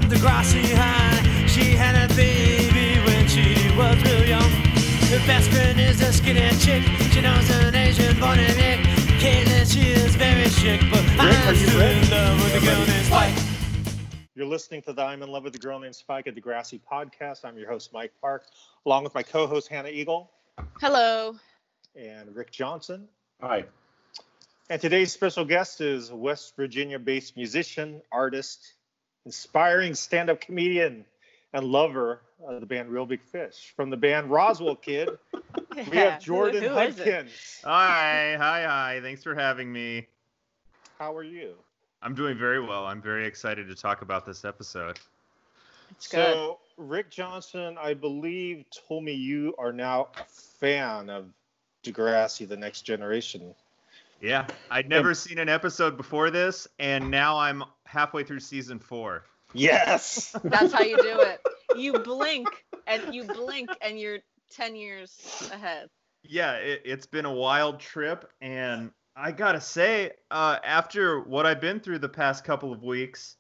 Degrassi high. She had a baby when she was real young. Her best friend is a skinny chick. She knows an Asian born in Nick. Caitlin, she is very chic, but I'm still in love with a girl named Spike. You're listening to the I'm in Love with a Girl Named Spike, a Degrassi podcast. I'm your host, Mike Park, along with my co-host, Hannah Eagle. Hello. And Rick Johnson. Hi. And today's special guest is West Virginia-based musician, artist, inspiring stand-up comedian, and lover of the band Real Big Fish. From the band Rozwell Kid, we have Jordan Hudkins. Hi. Thanks for having me. How are you? I'm doing very well. I'm very excited to talk about this episode. It's good. So, Rick Johnson, I believe, told me you are now a fan of Degrassi, The Next Generation. Yeah, I'd never seen an episode before this, and now I'm halfway through season 4. Yes! That's how you do it. You blink, and you're 10 years ahead. Yeah, it's been a wild trip, and I gotta say, after what I've been through the past couple of weeks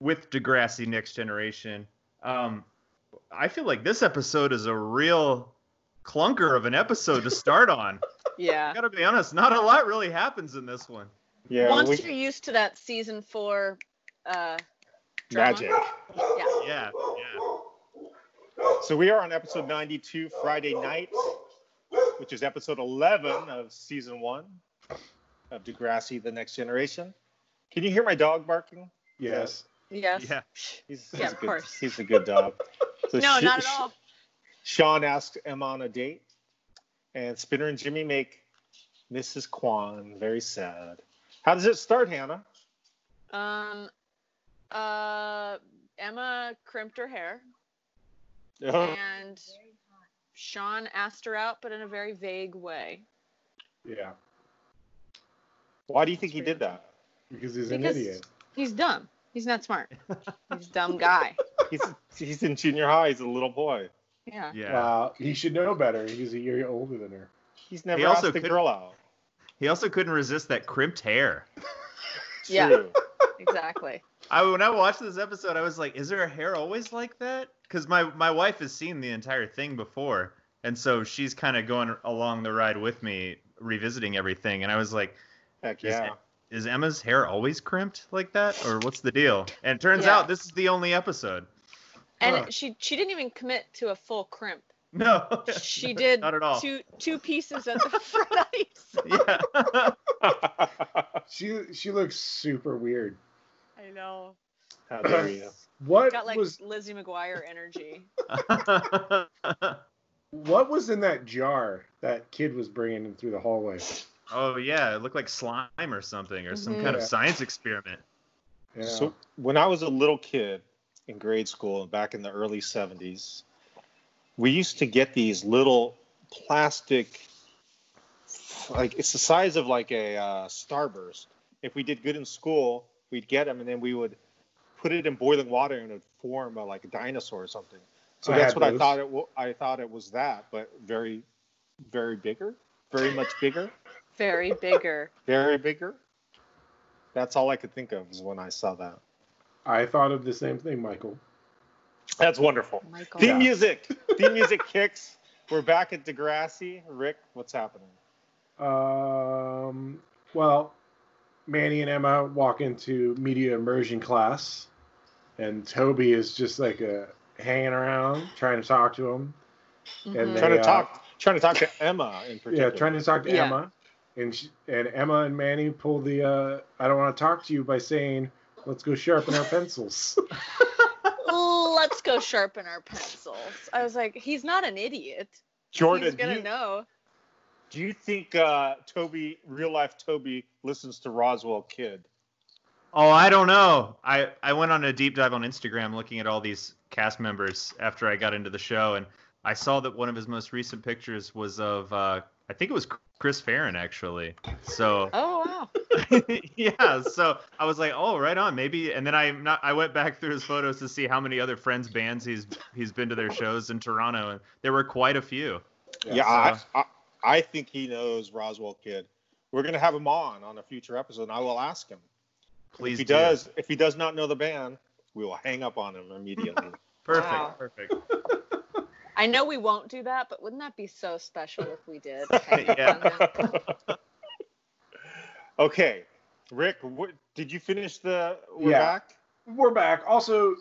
with Degrassi Next Generation, I feel like this episode is a real clunker of an episode to start on. Yeah. I gotta be honest, not a lot really happens in this one. Yeah. Once you're used to that season 4 drama. Magic. Yeah. So we are on episode 92, Friday night, which is episode 11 of season 1 of Degrassi, The Next Generation. Can you hear my dog barking? Yes. Yes. Yeah. He's of good. course. He's a good dog. So No, not at all. Sean asked Emma on a date, and Spinner and Jimmy make Mrs. Kwan very sad. How does it start, Hannah? Emma crimped her hair, Oh, and Sean asked her out, but in a very vague way. Yeah. why do you think he did that? Because he's Because an idiot. He's dumb. He's not smart. He's a dumb guy. He's in junior high. He's a little boy. Yeah. Yeah. He should know better. He's a year older than her. He's never He also asked a girl out. He also couldn't resist that crimped hair. Yeah. True. Exactly. When I watched this episode, I was like, is her hair always like that? Because my wife has seen the entire thing before, and so she's kind of going along the ride with me, revisiting everything. And I was like, Heck yeah. is Emma's hair always crimped like that? Or what's the deal? And it turns out this is the only episode. And she didn't even commit to a full crimp. No. She did Not at all. two pieces at the front. Yeah. She looks super weird. I know. How dare you? What Got like was Lizzie McGuire energy. what was in that jar that kid was bringing in through the hallway? Oh, yeah. It looked like slime or something, or some kind of science experiment. Yeah. So when I was a little kid in grade school back in the early 70s, we used to get these little plastic, like it's the size of like a Starburst. If we did good in school, we'd get them, and then we would put it in boiling water, and it would form like a dinosaur or something. So that's what I thought I thought it was that, but very, very bigger, very much bigger. Very bigger. Very bigger. That's all I could think of is when I saw that. I thought of the same thing, Michael. That's wonderful. Michael. Theme music. Theme music kicks. We're back at Degrassi. Rick, what's happening? Well, Manny and Emma walk into media immersion class, and Toby is just like hanging around, trying to talk to him. Mm-hmm. And Trying to talk to Emma in particular. Yeah, trying to talk to Emma. And Emma and Manny pull the I don't want to talk to you by saying, let's go sharpen our pencils. Let's go sharpen our pencils. I was like, he's not an idiot. Jordan, He's going to know. Do you think Toby, real life Toby, listens to Rozwell Kid? Oh, I don't know. I went on a deep dive on Instagram looking at all these cast members after I got into the show, and I saw that one of his most recent pictures was of, I think it was Chris Farron, actually. So. Oh, wow. Yeah, so I was like, oh, right on, maybe. And then I went back through his photos to see how many other Friends bands he's been to their shows in Toronto, and there were quite a few. Yeah, so. I think he knows Rozwell Kid. We're gonna have him on a future episode, and I will ask him. Please if he does not know the band, we will hang up on him immediately. Perfect. Wow. Perfect. I know we won't do that, but wouldn't that be so special if we did? Yeah. Okay, Rick, did you finish the? We're Yeah. back. We're back. Also,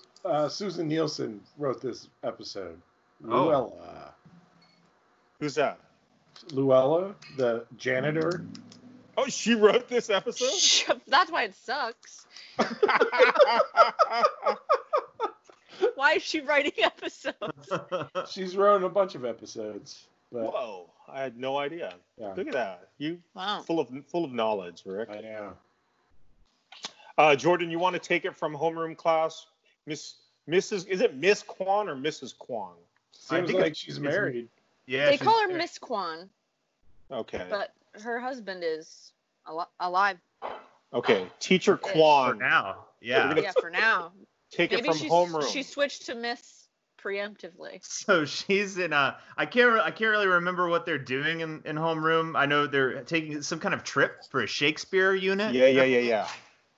Susan Nielsen wrote this episode. Oh. Luella. Who's that? Luella, the janitor. Oh, she wrote this episode. That's why it sucks. Why is she writing episodes? She's written a bunch of episodes. But Whoa, I had no idea. Yeah. Look at that. You Wow. full of knowledge, Rick. I know. Jordan, you want to take it from homeroom class? Mrs. Is it Miss Kwan or Mrs. Kwan? Seems think like she's married. Yeah. They she's call her there. Miss Kwan, Okay. but her husband is alive. Okay. Teacher For Kwan. For now. Yeah. gonna- Yeah, for now. Take it Maybe from homeroom. she switched to Miss preemptively. So she's in a. I can't really remember what they're doing in homeroom. I know they're taking some kind of trip for a Shakespeare unit. Yeah.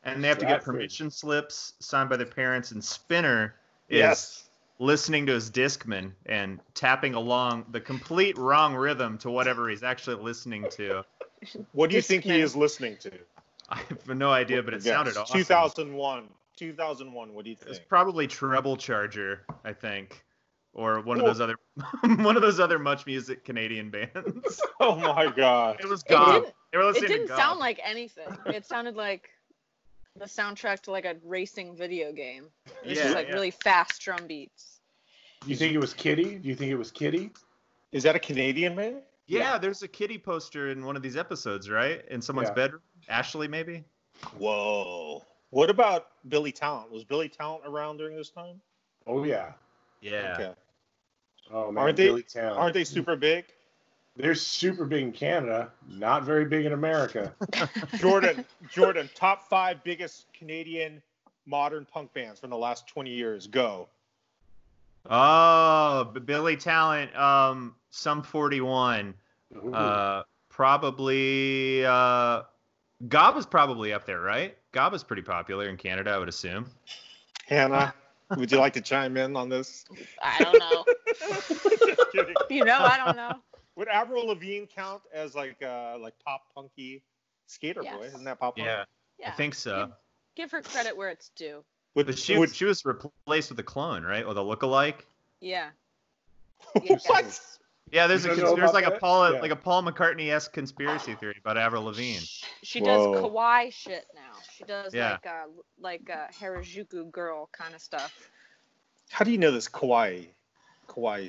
And they have to get Stratford. permission slips signed by their parents. And Spinner is Yes. listening to his Discman and tapping along the complete wrong rhythm to whatever he's actually listening to. What do you think he Discman. is listening to? I have no idea, but it sounded awesome. 2001. 2001. What do you It's think? probably Treble Charger, I think, or one of those other Much Music Canadian bands. Oh my God. It was It God. didn't- They were It listening to didn't God. sound like anything. It sounded like the soundtrack to like a racing video game. It was Yeah, just like yeah. really fast drum beats. Do you think it was Kitty? Do you think it was Kitty? Is that a Canadian man? Yeah, there's a kitty poster in one of these episodes, right? In someone's Yeah. bedroom. Ashley, maybe. Whoa. What about Billy Talent? Was Billy Talent around during this time? Oh yeah. Yeah. Okay. Oh man, Aren't they- Billy Talent. Aren't they super big? They're super big in Canada, not very big in America. Jordan, top 5 biggest Canadian modern punk bands from the last 20 years. Go. Oh, Billy Talent. Sum 41. Ooh. Probably. Gob is probably up there, right? Gob is pretty popular in Canada, I would assume. Hannah, would you like to chime in on this? I don't know. Just kidding. You know, I don't know. Would Avril Lavigne count as like pop punky skater boy? Yes. Isn't that pop punk? Yeah, Yeah. I think so. Give her credit where it's due. But she was replaced with a clone, right? With a lookalike. Yeah. What? Yeah, there's You don't know there's like about a Paul that? like a Paul McCartney-esque conspiracy theory about Avril Lavigne. She does Whoa. kawaii shit now. She does Yeah. like Harajuku girl kind of stuff. How do you know this kawaii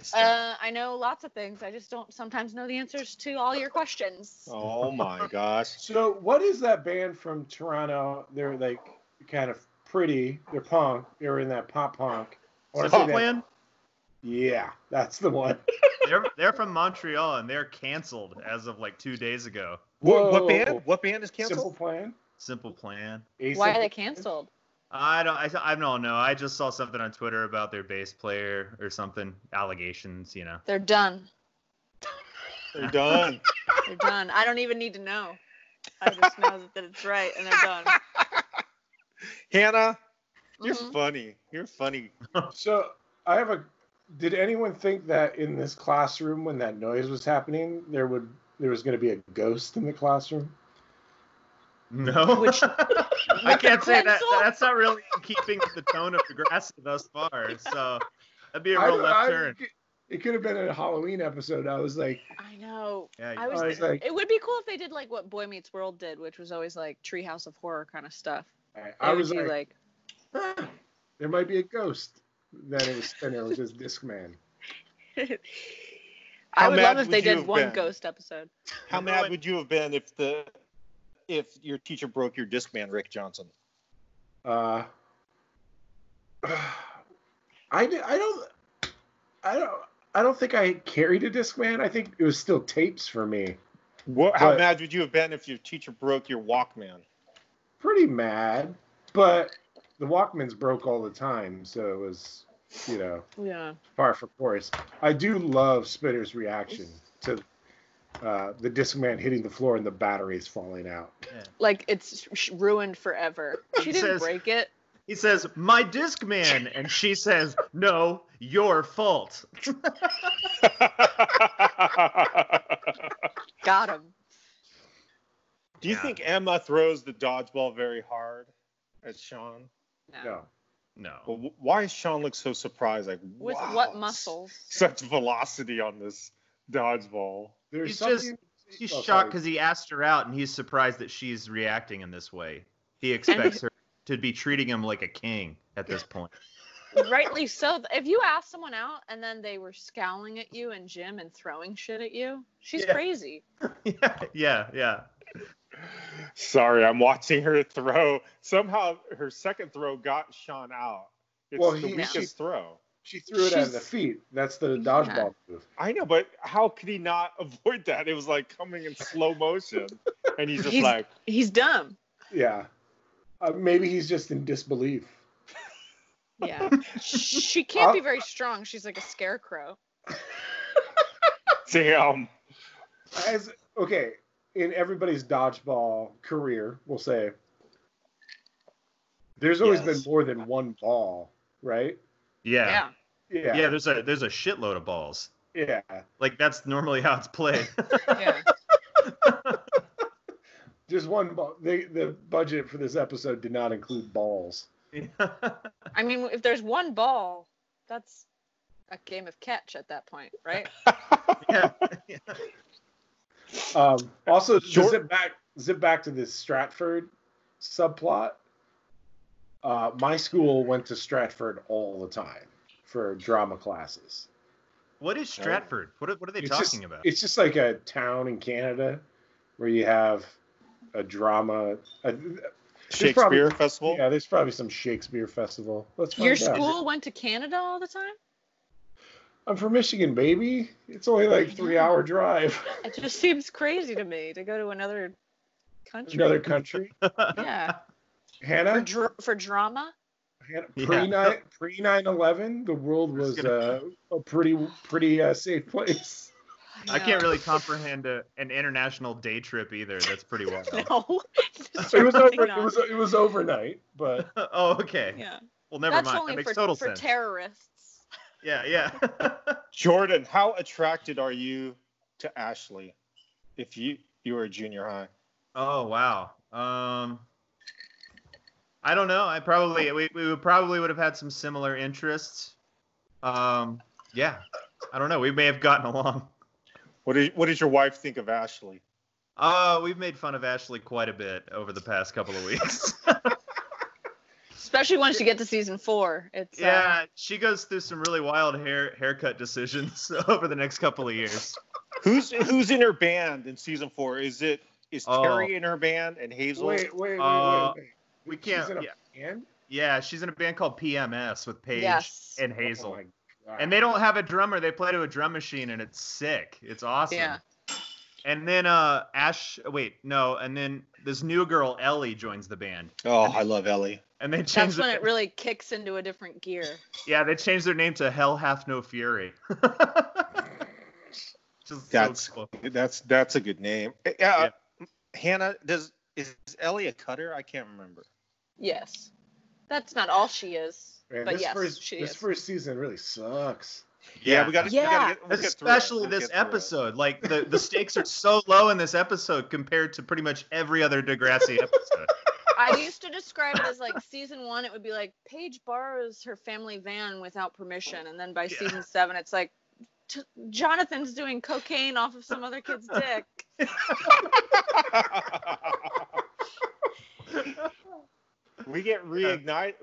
stuff? I know lots of things. I just don't sometimes know the answers to all your questions. Oh my gosh. So what is that band from Toronto? They're like kind of pretty. They're punk. They're in that pop punk. I wanna say Simple that- Plan? Yeah, that's the one. They're from Montreal and they're canceled as of like 2 days ago. What Whoa. band? What band is Simple canceled? Plan. Simple Plan. A Why are Simple they Plan? canceled? I don't know. I just saw something on Twitter about their bass player or something. Allegations, you know. They're done. They're done. They're done. I don't even need to know. I just know that it's right and they're done. Hannah, you're Mhm. funny. You're funny. So I have a. Did anyone think that in this classroom, when that noise was happening, there was going to be a ghost in the classroom? No. Which- I can't say that. pencil? That's not really in keeping with the tone of Degrassi thus far. So that'd be a real left turn. It could have been a Halloween episode. I was like, I know. Yeah, I was. I was like- It would be cool if they did like what Boy Meets World did, which was always like Treehouse of Horror kind of stuff. I It was would be like, there might be a ghost. Then it was Spinner with his Discman. I How would mad love if would they you did have one been? ghost episode. How mad would you have been if your teacher broke your Discman, Rick Johnson? I don't think I carried a Discman. I think it was still tapes for me. How But- mad would you have been if your teacher broke your Walkman? Pretty mad, but the Walkmans broke all the time, so it was, Yeah. par for course. I do love Spinner's reaction to the Discman hitting the floor and the batteries falling out. Like it's ruined forever. She It didn't says- break it. He says, "My disc man," and she says, "No, your fault." Got him. Do you think Emma throws the dodgeball very hard at Sean? No. No. Well, why does Sean look so surprised? Like, With wow, what muscles? Such velocity on this dodgeball. There's He's something. He's Oh, shocked sorry. because he asked her out, and he's surprised that she's reacting in this way. He expects her to be treating him like a king at this point. Rightly so. If you ask someone out and then they were scowling at you in gym and throwing shit at you, she's crazy. Yeah. Sorry, I'm watching her throw. Somehow her second throw got Sean out. It's the weakest throw. She threw it at the feet. That's the dodgeball move. I know, but how could he not avoid that? It was like coming in slow motion. And he's just He's dumb. Yeah. Maybe he's just in disbelief. Yeah. She can't be very strong. She's like a scarecrow. Damn. Okay, in everybody's dodgeball career, we'll say, there's always been more than one ball, right? Yeah. Yeah. There's a shitload of balls. Yeah. Like that's normally how it's played. Yeah. Just one ball. The budget for this episode did not include balls. I mean, if there's one ball, that's a game of catch at that point, right? Yeah. Also, to zip back to this Stratford subplot. My school went to Stratford all the time for drama classes. What is Stratford? What are they talking about? It's just like a town in Canada where you have a drama. Shakespeare festival? Yeah, there's probably some Shakespeare festival. Let's find Your out. school went to Canada all the time? I'm from Michigan, baby. It's only like 3-hour drive. It just seems crazy to me to go to another country. Another country. Yeah. Hannah? For drama? Hannah, pre 9/11, the world was a pretty safe place. I can't really comprehend an international day trip either. That's pretty wild. No. It was overnight, but Oh, okay. Yeah. Well, never That's mind. only That makes for, total for sense. terrorists. Yeah. Jordan, how attracted are you to Ashley if you were a junior high? Oh, wow. I don't know. We probably would have had some similar interests. Yeah. I don't know. We may have gotten along. What does your wife think of Ashley? We've made fun of Ashley quite a bit over the past couple of weeks. Especially once you get to season 4. It's she goes through some really wild haircut decisions over the next couple of years. Who's in her band in season 4? Is Terry in her band and Hazel? Wait. We can't. She's in a band? Yeah, she's in a band called PMS with Paige and Hazel. Oh my God. And they don't have a drummer. They play to a drum machine, and it's sick. It's awesome. Yeah. And then and then this new girl Ellie joins the band. Oh, I love Ellie. And they That's changed when it really kicks into a different gear. Yeah, they changed their name to Hell Hath No Fury. That's cool. that's a good name. Yeah. Hannah, is Ellie a cutter? I can't remember. Yes. That's not all she is. Man, but this yes, she is. This first season really sucks. Yeah, we got to get through it. Especially We'll this get through it. episode. Like the stakes are so low in this episode compared to pretty much every other Degrassi episode. I used to describe it as like season 1, it would be like Paige borrows her family van without permission, and then by season 7, it's like Jonathan's doing cocaine off of some other kid's dick. We get reunited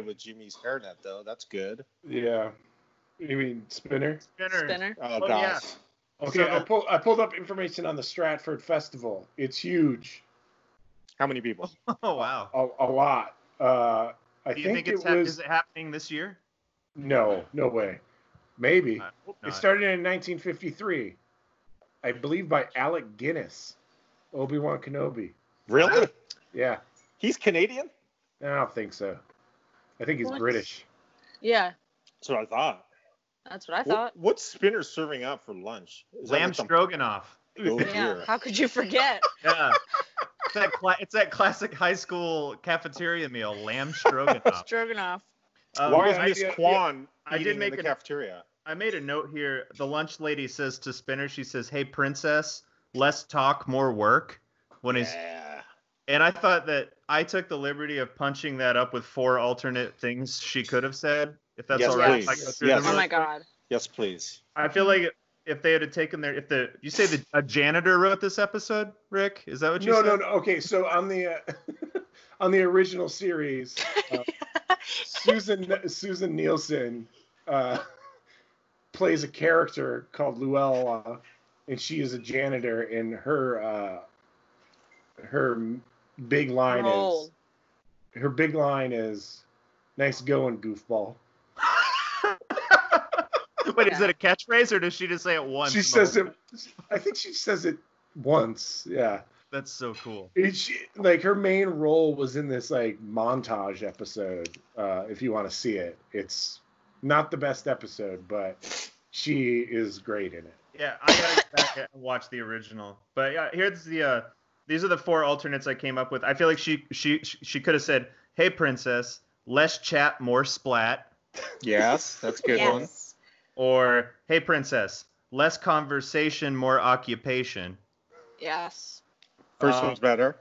with Jimmy's hairnet though. That's good. Yeah. You mean Spinner? Spinner. Oh Oh, gosh. yeah. Okay, So- I pulled up information on the Stratford Festival. It's huge. How many people? Oh wow. A lot. I Do you think it it's was is it happening this year? no way. Maybe. I hope It not. started in 1953. I believe by Alec Guinness. Obi-Wan Kenobi. Really? Yeah. He's Canadian? I don't think so. I think he's What? British. Yeah, That's what I thought. that's what I thought. What's Spinner serving up for lunch? Is that Lamb like some- stroganoff. Oh, Yeah. dear. How could you forget? Yeah. It's that classic high school cafeteria meal, lamb stroganoff. Stroganoff. Why is I- Miss Kwan I did eating in make the a- cafeteria? I made a note here. The lunch lady says to Spinner, she says, "Hey, princess, less talk, more work." And I thought that I took the liberty of punching that up with 4 alternate things she could have said. If that's Yes, all right. please. If I go through Yes. them Oh really my quick. God. Yes, please. I feel like if they had taken you say that a janitor wrote this episode, Rick? Is that what you said? No. Okay, so on the on the original series, Susan Nielsen plays a character called Luella, and she is a janitor. And her big line Roll. is "Nice going, goofball." Wait, is it a catchphrase or does she just say it once? She says it. I think she says it once. Yeah. That's so cool. Like her main role was in this like montage episode. If you want to see it, it's not the best episode, but she is great in it. Yeah, I gotta get back and watch the original. But yeah, here's these are the 4 alternates I came up with. I feel like she could have said, "Hey, princess, less chat, more splat," Yes, that's a good one. Yes. or "Hey, princess, less conversation, more occupation." Yes. First one's better.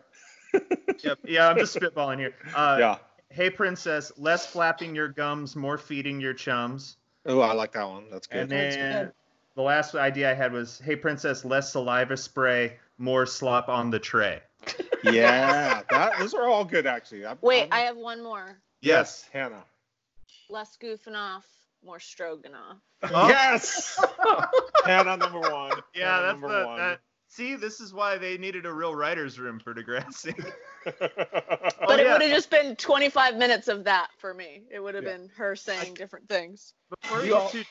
Yep. Yeah, I'm just spitballing here. Yeah. "Hey, princess, less flapping your gums, more feeding your chums." Oh, I like that one. That's good. And then the last idea I had was, "Hey, princess, less saliva spray, more slop on the tray." Yeah, those are all good actually. Wait, I have one more. Yes, Hannah. Less goofing off, more stroganoff. Oh. Yes. Hannah number 1. Yeah, Hannah that's number 1. See, this is why they needed a real writer's room for Degrassi. But it would have just been 25 minutes of that for me. It would have Yeah. been her saying different things. Before we get too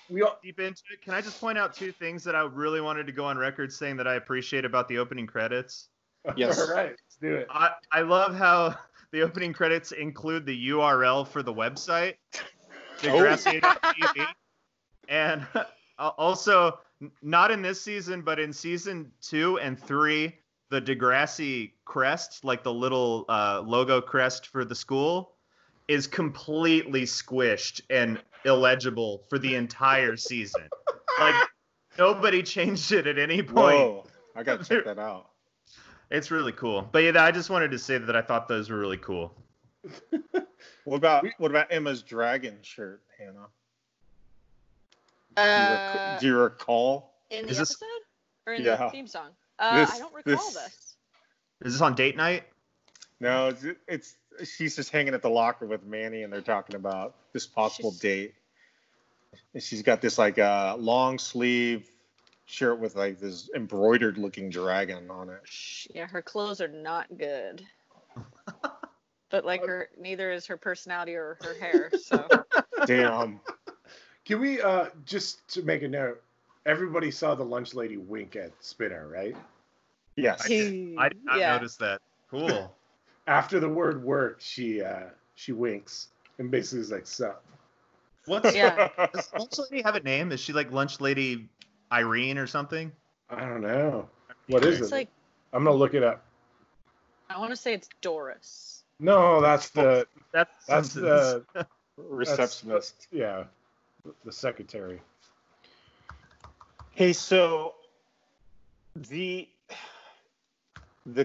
deep into it, can I just point out 2 things that I really wanted to go on record saying that I appreciate about the opening credits? Yes. All right, let's do it. I love how the opening credits include the URL for the website, Degrassi.tv. And also, not in this season, but in season 2 and 3, the Degrassi crest, like the little logo crest for the school, is completely squished and illegible for the entire season. Like, nobody changed it at any point. Whoa, I gotta check that out. It's really cool. But yeah, I just wanted to say that I thought those were really cool. What about Emma's dragon shirt, Hannah? Do you recall? In the Is this- episode? Or in Yeah. the theme song? This- I don't recall this- this. Is this on date night? No, it's she's just hanging at the locker with Manny, and they're talking about this possible date. And she's got this like long sleeve shirt with like this embroidered looking dragon on it. Yeah, her clothes are not good. But like neither is her personality or her hair. So Damn. Can we just to make a note? Everybody saw the lunch lady wink at Spinner, right? Yes. I did not notice that. Cool. After the word work, she winks and basically is like, "Sup." Yeah. Does Lunch Lady have a name? Is she like Lunch Lady Irene or something? I don't know. What is It's it? like, I'm gonna look it up. I want to say it's Doris. No, that's the That's the Receptionist. yeah, the secretary. Hey, so the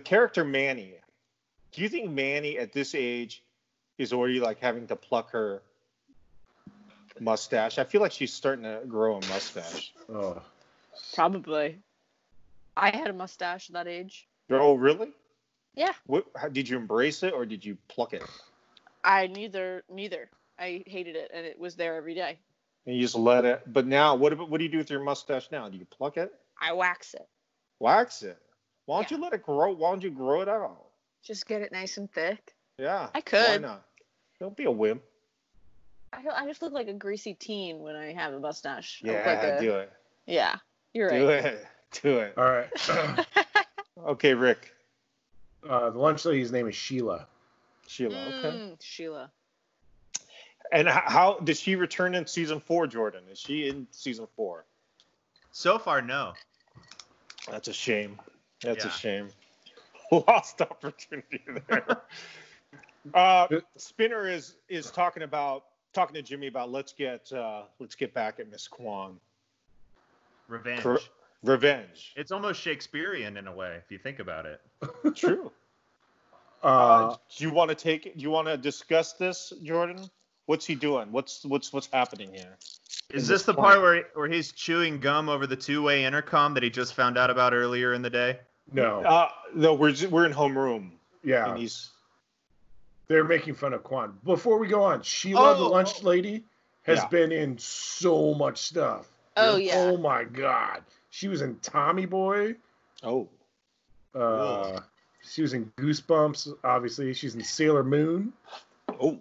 character Manny, do you think Manny at this age is already like having to pluck her mustache? I feel like she's starting to grow a mustache. Oh, Probably. I had a mustache at that age. Oh, really? Yeah. Did you embrace it or did you pluck it? I neither. I hated it, and it was there every day. And you just let it. But now, what do you do with your mustache now? Do you pluck it? I wax it. Wax it? Why don't you let it grow? Why don't you grow it out? Just get it nice and thick. Yeah. I could. Why not? Don't be a wimp. I just look like a greasy teen when I have a mustache. I look Yeah, like do it. Yeah, you're right. Do it. Do it. all right. Okay, Rick. The lunch lady's name is Sheila. Sheila. Okay. Sheila. And how did she return in season 4, Jordan? Is she in season 4? So far, no. That's a shame. That's a Yeah. shame. Lost opportunity there. Spinner is talking to Jimmy about let's get back at Miss Kwan. Revenge. It's almost Shakespearean in a way, if you think about it. True. Do you want to discuss this, Jordan? What's he doing? What's happening here? Is this the part where he's chewing gum over the two-way intercom that he just found out about earlier in the day? No. No, we're in homeroom. Yeah. And they're making fun of Kwan. Before we go on, Sheila, the lunch lady, has been in so much stuff. Oh, yeah. Oh, my God. She was in Tommy Boy. Oh. She was in Goosebumps, obviously. She's in Sailor Moon. Oh.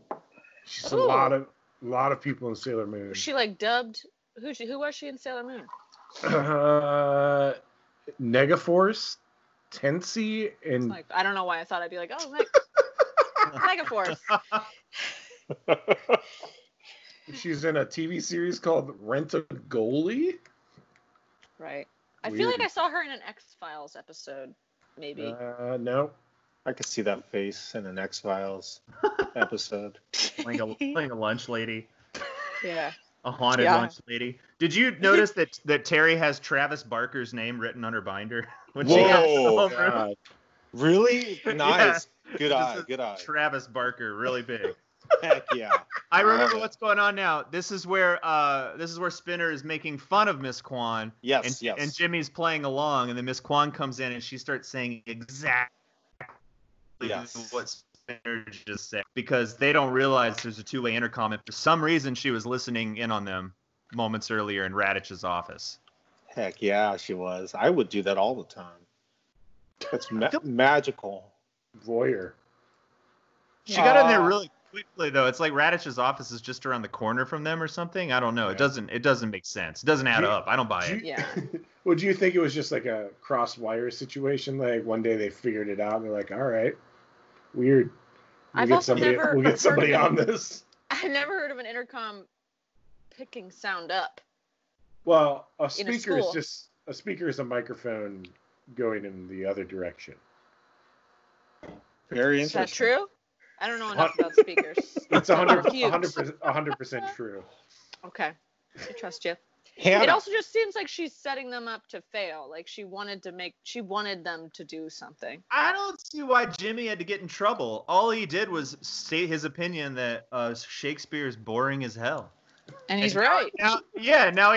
She's a lot of people in Sailor Moon. Was she like dubbed? Who was she in Sailor Moon? Negaforce, Tensi, and I don't know why I thought I'd be like, oh, Megaforce. She's in a TV series called Rent-A-Goalie. Right. I feel like I saw her in an X-Files episode, maybe. No. I could see that face in an X-Files episode. Playing a lunch lady. Yeah. A haunted lunch lady. Did you notice that Terry has Travis Barker's name written on her binder? When she got home? God. Really? Nice. Yeah. Good eye. Travis Barker, really big. Heck yeah. I remember what's going on now. This is where Spinner is making fun of Miss Kwan. Yes. And Jimmy's playing along, and then Miss Kwan comes in and she starts saying exactly what Spinner just said, because they don't realize there's a two-way intercom, and for some reason she was listening in on them moments earlier in Radich's office. Heck yeah, she was. I would do that all the time. That's magical. Voyeur. She got in there really quickly, though. It's like Radich's office is just around the corner from them or something. I don't know. Yeah. It doesn't make sense. It doesn't add up. I don't buy it. Yeah. Would you think it was just like a cross wire situation? Like one day they figured it out and they're like, all right, weird. We'll get somebody on this. I've never heard of an intercom picking sound up. Well, a speaker is a microphone going in the other direction. Very Is interesting. that true? I don't know enough about speakers. It's 100% true. Okay. I trust you. Hannah. It also just seems like she's setting them up to fail. Like she wanted them to do something. I don't see why Jimmy had to get in trouble. All he did was state his opinion that Shakespeare is boring as hell. And he's right. Now he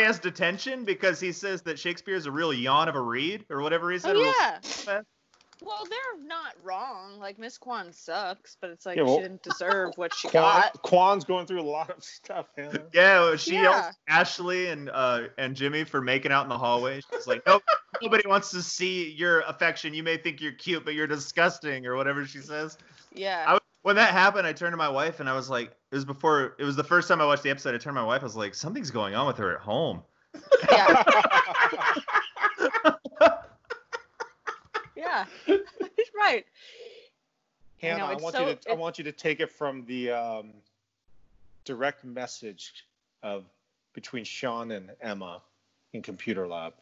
has detention because he says that Shakespeare is a real yawn of a reed or whatever he said. Oh, yeah. Well, they're not wrong. Like, Miss Kwan sucks, but it's like she didn't deserve what she got. Kwan's going through a lot of stuff, Hannah. Yeah, she yells Ashley and Jimmy for making out in the hallway. She's like, nope, nobody wants to see your affection. You may think you're cute, but you're disgusting, or whatever she says. Yeah. When that happened, I turned to my wife, and I was like, it was the first time I watched the episode. I turned to my wife, I was like, something's going on with her at home. Yeah. Yeah. He's right. Hannah, I want you to take it from the direct message between Sean and Emma in Computer Lab.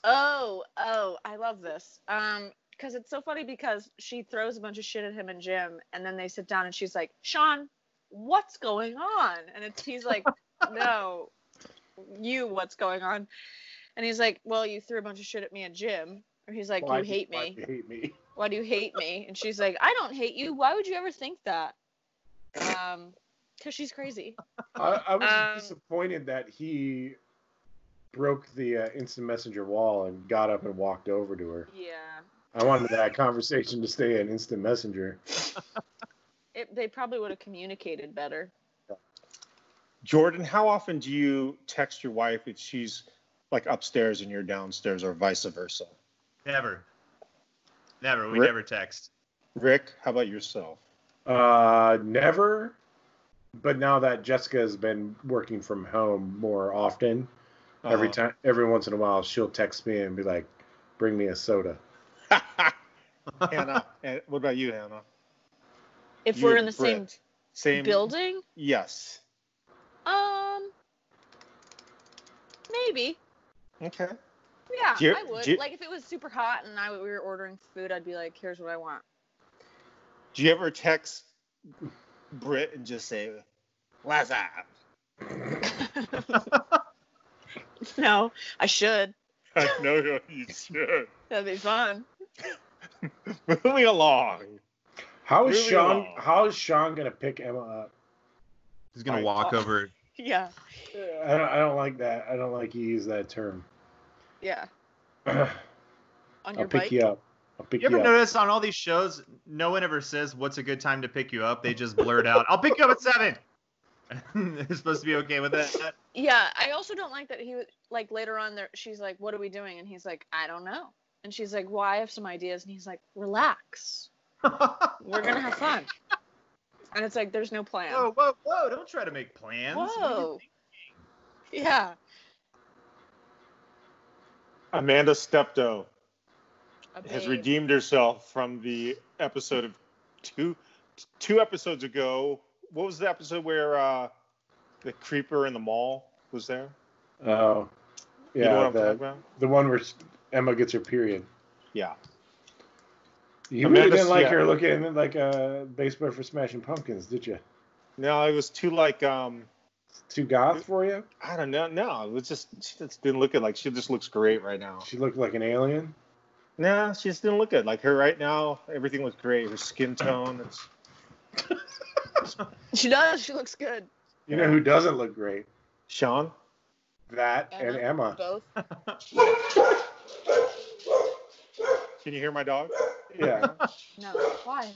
Oh, I love this. Because it's so funny because she throws a bunch of shit at him and Jim, and then they sit down and she's like, Sean, what's going on? And he's like, no, what's going on? And he's like, well, you threw a bunch of shit at me and Jim. Or he's like, you hate me. Why do you hate me? Why do you hate me? And she's like, I don't hate you. Why would you ever think that? Because she's crazy. I was disappointed that he broke the instant messenger wall and got up and walked over to her. Yeah. I wanted that conversation to stay an instant messenger. They probably would have communicated better. Jordan, how often do you text your wife if she's like upstairs and you're downstairs, or vice versa? Never. We never text. Rick, how about yourself? Never. But now that Jessica has been working from home more often, every once in a while, she'll text me and be like, "Bring me a soda." Hannah, what about you, Hannah? If we're in the same building? Yes. Maybe. Okay. Yeah, Do you- I would. do you- Like if it was super hot and we were ordering food, I'd be like, "Here's what I want." Do you ever text Britt and just say, "What's up?" No, I should. No, you should. That'd be fun. Moving along. How is Moving Sean? along. How is Sean gonna pick Emma up? He's gonna Fine. walk over. Yeah, I don't like that. I don't like you use that term. yeah. I'll On your pick bike. you up. I'll pick You ever up. notice on all these shows, no one ever says what's a good time to pick you up. They just blurt out, "I'll pick you up at 7." They're supposed to be okay with that. Yeah, I also don't like that he was like later on there. She's like, "What are we doing?" And he's like, "I don't know." And she's like, "Well, I have some ideas." And he's like, "Relax. We're gonna have fun." And it's like, there's no plan. Whoa, whoa, whoa! Don't try to make plans. What are you Whoa. Yeah. Amanda Steptoe A has babe. redeemed herself from the episode of two episodes ago. What was the episode where the creeper in the mall was there? Oh, You know yeah, what I'm talking about? the one where Emma gets her period. Yeah. You really Amanda- didn't like yeah. her looking like a bass player for Smashing Pumpkins, did you? No, it was too like Too goth for you? I don't know. No, it was just she just didn't look good. Like she just looks great right now. She looked like an alien. No, she just didn't look good. Like her right now, everything looks great. Her skin tone, it's She does. She looks good. You know who doesn't look great? Sean. That and Emma. Both. Can you hear my dog? Yeah. No. Why?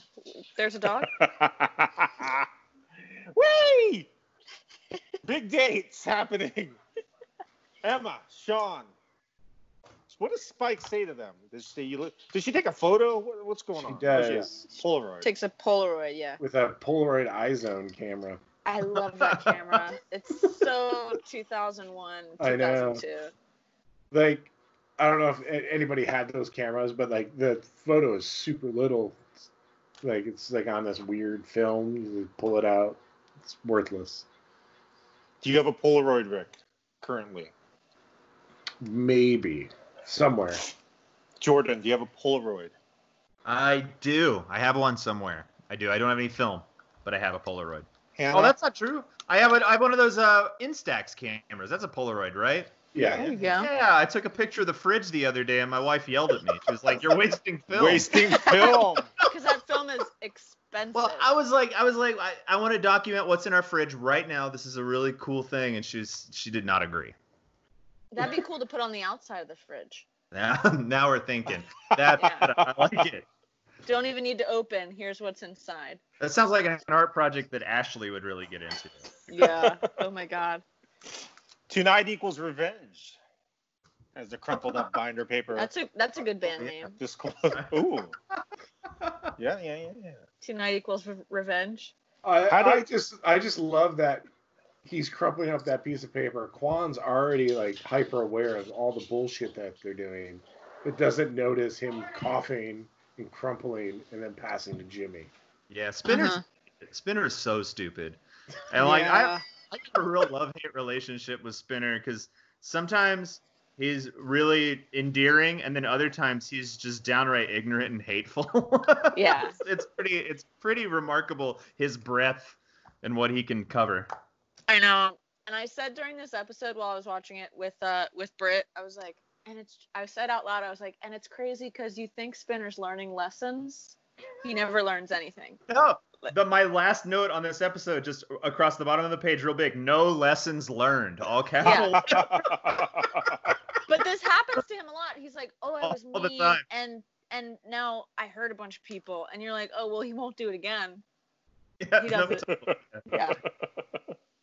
There's a dog. Whee! Big dates happening. Emma, Sean. What does Spike say to them? Does she take a photo? What's going on? She does. Oh, Polaroid. Takes a Polaroid. Yeah. With a Polaroid iZone camera. I love that camera. It's so 2001, I know. 2002. Like, I don't know if anybody had those cameras, but like the photo is super little. Like it's like on this weird film. You pull it out. It's worthless. Do you have a Polaroid, Rick, currently? Maybe. Somewhere. Jordan, do you have a Polaroid? I do. I have one somewhere. I do. I don't have any film, but I have a Polaroid. Hannah? Oh, that's not true. I have one of those Instax cameras. That's a Polaroid, right? Yeah. There you go. Yeah, I took a picture of the fridge the other day, and my wife yelled at me. She was like, "You're wasting film." Wasting film. Because that film is expensive. Well, I was like, I want to document what's in our fridge right now. This is a really cool thing, and she did not agree. That'd be cool to put on the outside of the fridge. Now we're thinking. That Yeah. I like it. Don't even need to open. Here's what's inside. That sounds like an art project that Ashley would really get into. Yeah. Oh my God. Tonight equals revenge. As the crumpled up binder paper. That's a good band name. This ooh. Yeah. Tonight equals revenge. I just love that he's crumpling up that piece of paper. Kwan's already like hyper aware of all the bullshit that they're doing, but doesn't notice him coughing and crumpling and then passing to Jimmy. Yeah, Spinner's so stupid. And like Yeah. I got a real love-hate relationship with Spinner because sometimes he's really endearing, and then other times he's just downright ignorant and hateful. Yeah. it's pretty remarkable his breadth and what he can cover. I know. And I said during this episode while I was watching it with Britt, I was like, I said out loud, I was like, and it's crazy because you think Spinner's learning lessons. He never learns anything. No, but my last note on this episode, just across the bottom of the page, real big, no lessons learned, all capital. But this happens to him a lot. He's like, oh, I was All the mean, time. and now I hurt a bunch of people. And you're like, oh, well, he won't do it again. Yeah, He no, doesn't. Yeah.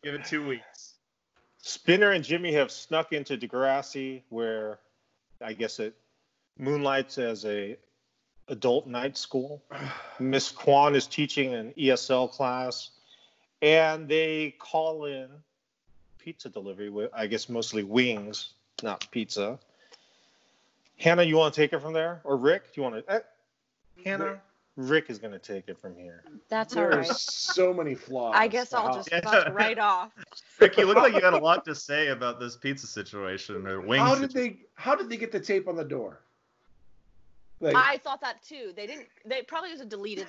give it 2 weeks. Spinner and Jimmy have snuck into Degrassi, where I guess it moonlights as a adult night school. Miss Kwan is teaching an ESL class, and they call in pizza delivery with, I guess, mostly wings, not pizza. Hannah, you want to take it from there, or Rick? Do you want to? Hannah, Rick is going to take it from here. That's all There are right. so many flaws. I guess I'll just fuck right off. Rick, you look like you had a lot to say about this pizza situation or wing How situation. did they get the tape on the door? Like, I thought that too. They probably was a deleted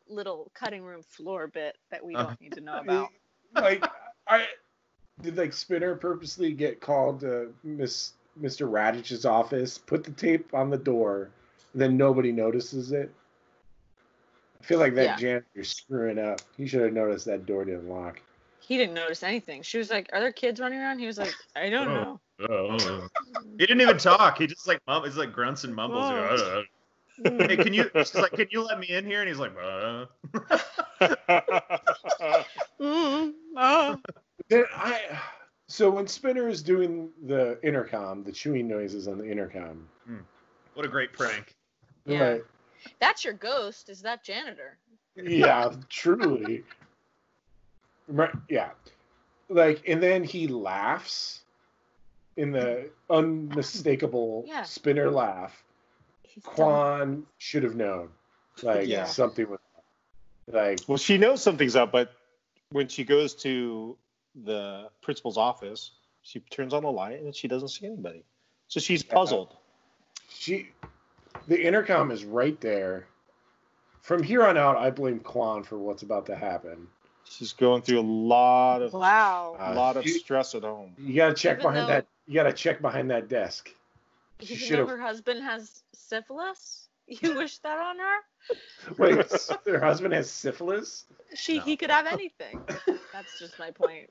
little cutting room floor bit that we don't need to know about. like did like Spinner purposely get called to Mr. Radich's office, put the tape on the door, and then nobody notices it? I feel like that janitor's screwing up. He should have noticed that door didn't lock. He didn't notice anything. She was like, "Are there kids running around?" He was like, "I don't know." He didn't even talk. He just like he's like grunts and mumbles. Hey, she's like, can you let me in here? And he's like, So when Spinner is doing the intercom, the chewing noises on the intercom. What a great prank. Yeah. Like, That's your ghost, is that janitor. yeah, truly. Right, yeah. Like, and then he laughs in the unmistakable Spinner laugh. Quan should have known. Like, something was like. Well, she knows something's up, but when she goes to the principal's office, she turns on the light and she doesn't see anybody. So she's puzzled. The intercom is right there. From here on out, I blame Quan for what's about to happen. She's going through a lot of stress at home. You gotta check behind that. You gotta check behind that desk. Even though her husband has syphilis, you wish that on her? Wait, her husband has syphilis? He could have anything. That's just my point.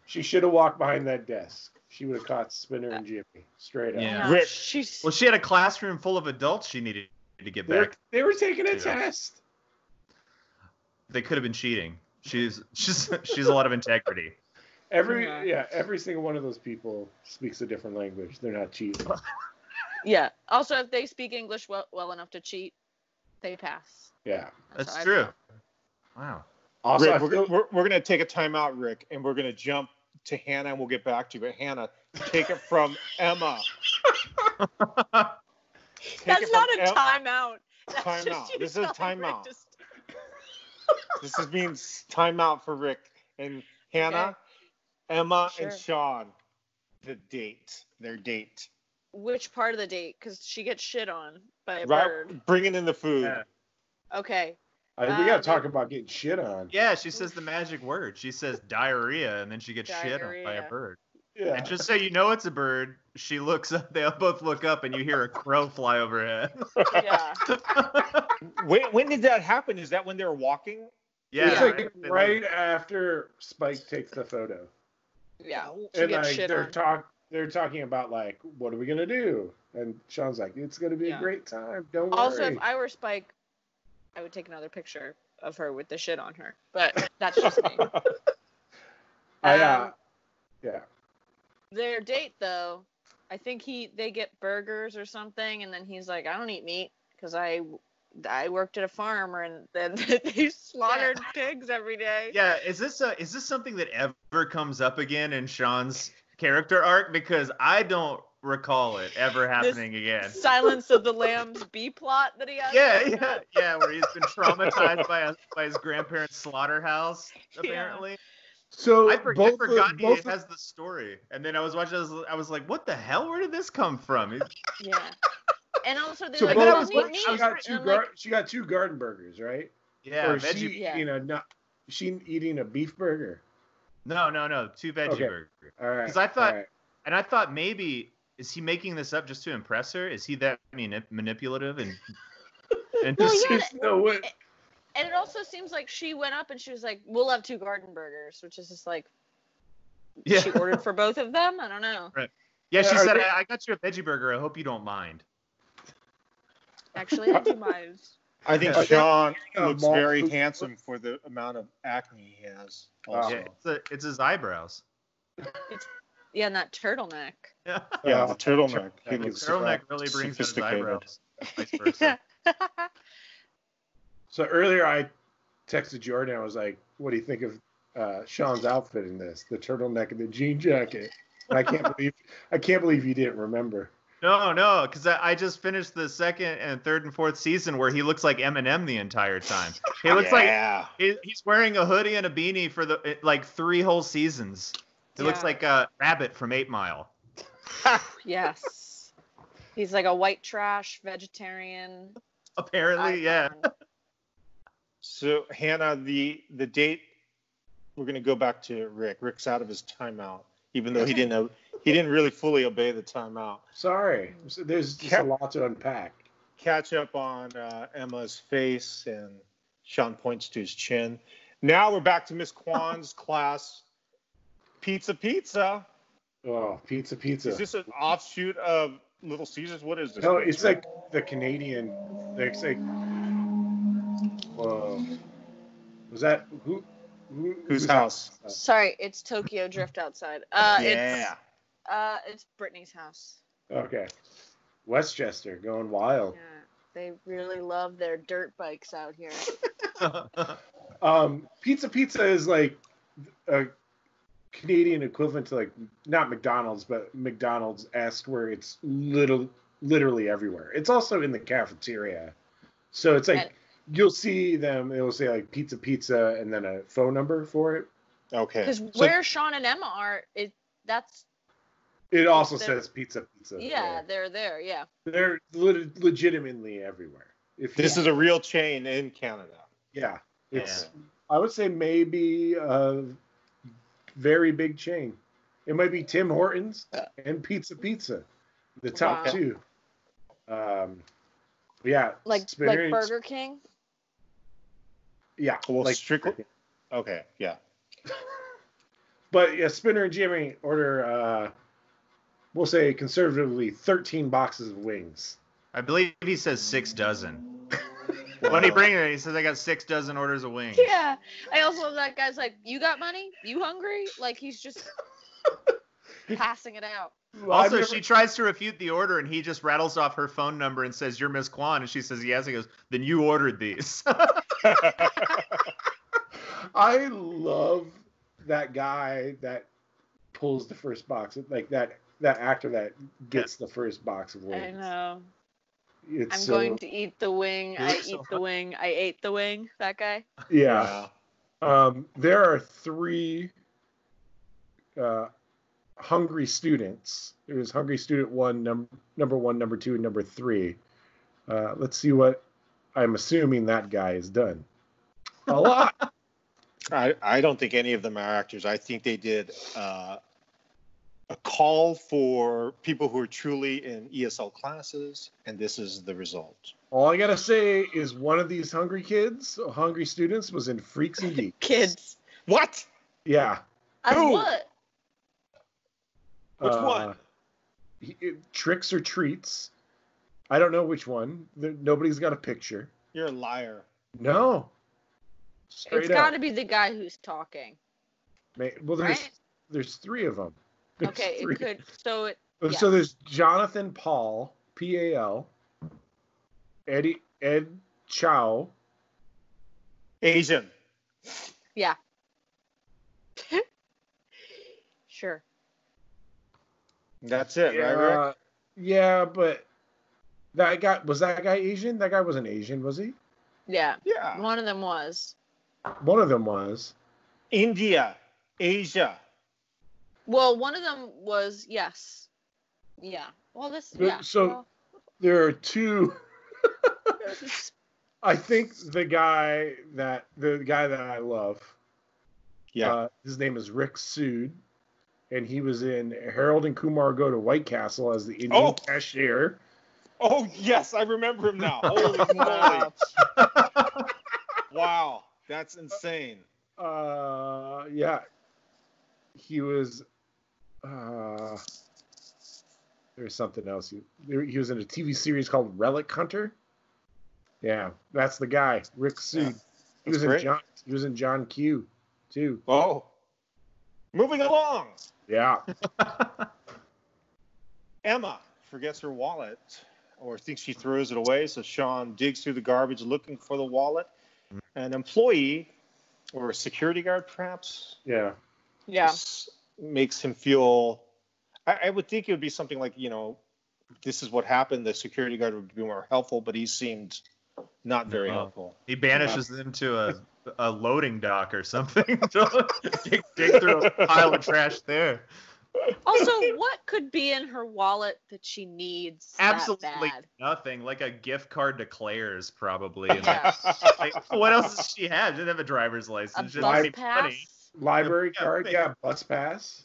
She should have walked behind that desk. She would have caught Spinner and Jimmy straight up. Yeah. Rick. Well, she had a classroom full of adults she needed to get back. They were taking a test. They could have been cheating. She's a lot of integrity. Every single one of those people speaks a different language. They're not cheating. Yeah. Also, if they speak English well enough to cheat, they pass. Yeah. That's true. Wow. Also, Rick, we're going to take a timeout, Rick, and we're going to jump to Hannah, and we'll get back to you. But Hannah, take it from Emma. That's not a timeout. Timeout. This is a timeout. This means timeout for Rick and Hannah, Emma, and Sean. Their date. Which part of the date? Because she gets shit on by a bird. Bringing in the food. Yeah. Okay. We got to talk about getting shit on. Yeah, she says the magic word. She says diarrhea, and then she gets shit on by a bird. Yeah. And just so you know it's a bird, she looks up. They both look up, and you hear a crow fly overhead. Yeah. When did that happen? Is that when they were walking? Yeah. It's like right after Spike takes the photo. Yeah. She gets shit on. They're talking about, like, what are we going to do? And Sean's like, it's going to be a great time. Don't worry. Also, if I were Spike, I would take another picture of her with the shit on her. But that's just me. Yeah. Their date, though, I think they get burgers or something, and then he's like, I don't eat meat because I worked at a farm, and then they slaughtered pigs every day. Yeah, is this something that ever comes up again in Sean's character arc? Because I don't recall it ever happening again. Silence of the Lambs B plot that he has. Yeah, where he's been traumatized by his grandparents' slaughterhouse, apparently. So I forgot he has the story, and then I was watching. I was like, "What the hell? Where did this come from?" Yeah. And also, they she got two garden burgers, right? Yeah. Or she eating a beef burger. No, two veggie burgers. All right. Because I thought maybe, is he making this up just to impress her? Is he that manipulative and no way. And it also seems like she went up and she was like, "We'll have two garden burgers," which is just like, she ordered for both of them. I don't know. Right. Yeah, she said, "I got you a veggie burger. I hope you don't mind." Actually, I do mind. I think Sean looks very handsome for the amount of acne he has. Also. Yeah, it's his eyebrows. And that turtleneck. Yeah, the turtleneck. The turtleneck really brings out his eyebrows. Vice versa. So earlier I texted Jordan. I was like, "What do you think of Sean's outfit in this? The turtleneck and the jean jacket." And I can't believe you didn't remember. No, because I just finished the second and third and fourth season where he looks like Eminem the entire time. He looks like he's wearing a hoodie and a beanie for like 3 whole seasons. He looks like a rabbit from 8 Mile. Yes. He's like a white trash vegetarian. Apparently, yeah. So Hannah, the date, we're gonna go back to Rick. Rick's out of his timeout, even though he didn't really fully obey the timeout. Sorry, there's just a lot to unpack. Catch up on Emma's face, and Sean points to his chin. Now we're back to Miss Kwan's class. Pizza. Oh, pizza. Is this an offshoot of Little Caesars? What is this? No, it's like the Canadian. It's like, whoa. Was that whose house? Sorry, it's Tokyo Drift outside. Yeah. It's Brittany's house. Okay. Westchester going wild. Yeah, they really love their dirt bikes out here. Pizza is like a Canadian equivalent to like not McDonald's, but McDonald's-esque, where it's literally everywhere. It's also in the cafeteria, so it's like you'll see them. It will say like pizza, and then a phone number for it. Okay. Because where Sean and Emma are, it also says pizza. Yeah, they're there. Yeah. They're legitimately everywhere. This is a real chain in Canada. Yeah, it's. I would say maybe a very big chain. It might be Tim Hortons and Pizza, the top two. Yeah, like Burger King. Yeah, well, like strictly. Okay, yeah. But yeah, Spinner and Jimmy order. We'll say conservatively 13 boxes of wings. I believe he says 6 dozen. When he brings it, he says, I got 6 dozen orders of wings. Yeah. I also love that guy's like, you got money? You hungry? Like, he's just passing it out. Also, she tries to refute the order, and he just rattles off her phone number and says, you're Miss Kwan. And she says, yes. He goes, then you ordered these. I love that guy that pulls the first box. Like that actor that gets the first box of wings. I know. I'm going to eat the wing. I eat the wing. I ate the wing. That guy. Yeah. There are 3 hungry students. There's hungry student 1, number 1, number 2, and number 3. Let's see what I'm assuming that guy has done. A lot. I don't think any of them are actors. I think they did a call for people who are truly in ESL classes, and this is the result. All I gotta say is one of these hungry students, was in Freaks and Geeks. Kids. What? Yeah. What? Which one? Tricks or Treats. I don't know which one. Nobody's got a picture. You're a liar. No. It's got to be the guy who's talking. Well, there's 3 of them. Okay, it could. So there's Jonathan Paul, P-A-L, Ed Chow. Asian. Yeah. Sure. That's it, right, Rick? Yeah, but that guy Asian? That guy wasn't Asian, was he? Yeah. Yeah. One of them was. One of them was. India. Asia. Well, one of them was, yes. Yeah. Well, there are 2. I think the guy that I love. Yeah. His name is Rick Sood, and he was in Harold and Kumar Go to White Castle as the Indian cashier. Oh yes, I remember him now. Holy moly! Wow, that's insane. Yeah. He was. There's something else. He was in a TV series called Relic Hunter. Yeah, that's the guy, Rick Sood. Yeah, he was in John Q, too. Oh, moving along. Yeah. Emma forgets her wallet, or thinks she throws it away. So Sean digs through the garbage looking for the wallet. An employee, or a security guard, perhaps. Yeah. Yeah. Makes him feel. I would think it would be something like, this is what happened. The security guard would be more helpful, but he seemed not very helpful. He banishes them to a loading dock or something. dig through a pile of trash there. Also, what could be in her wallet that she needs Absolutely that bad? nothing. Like a gift card to Claire's, probably. Yeah. Like, what else does she have? She didn't have a driver's license. A Just bus any pass? money. Library Yeah, card, maybe. yeah, bus pass.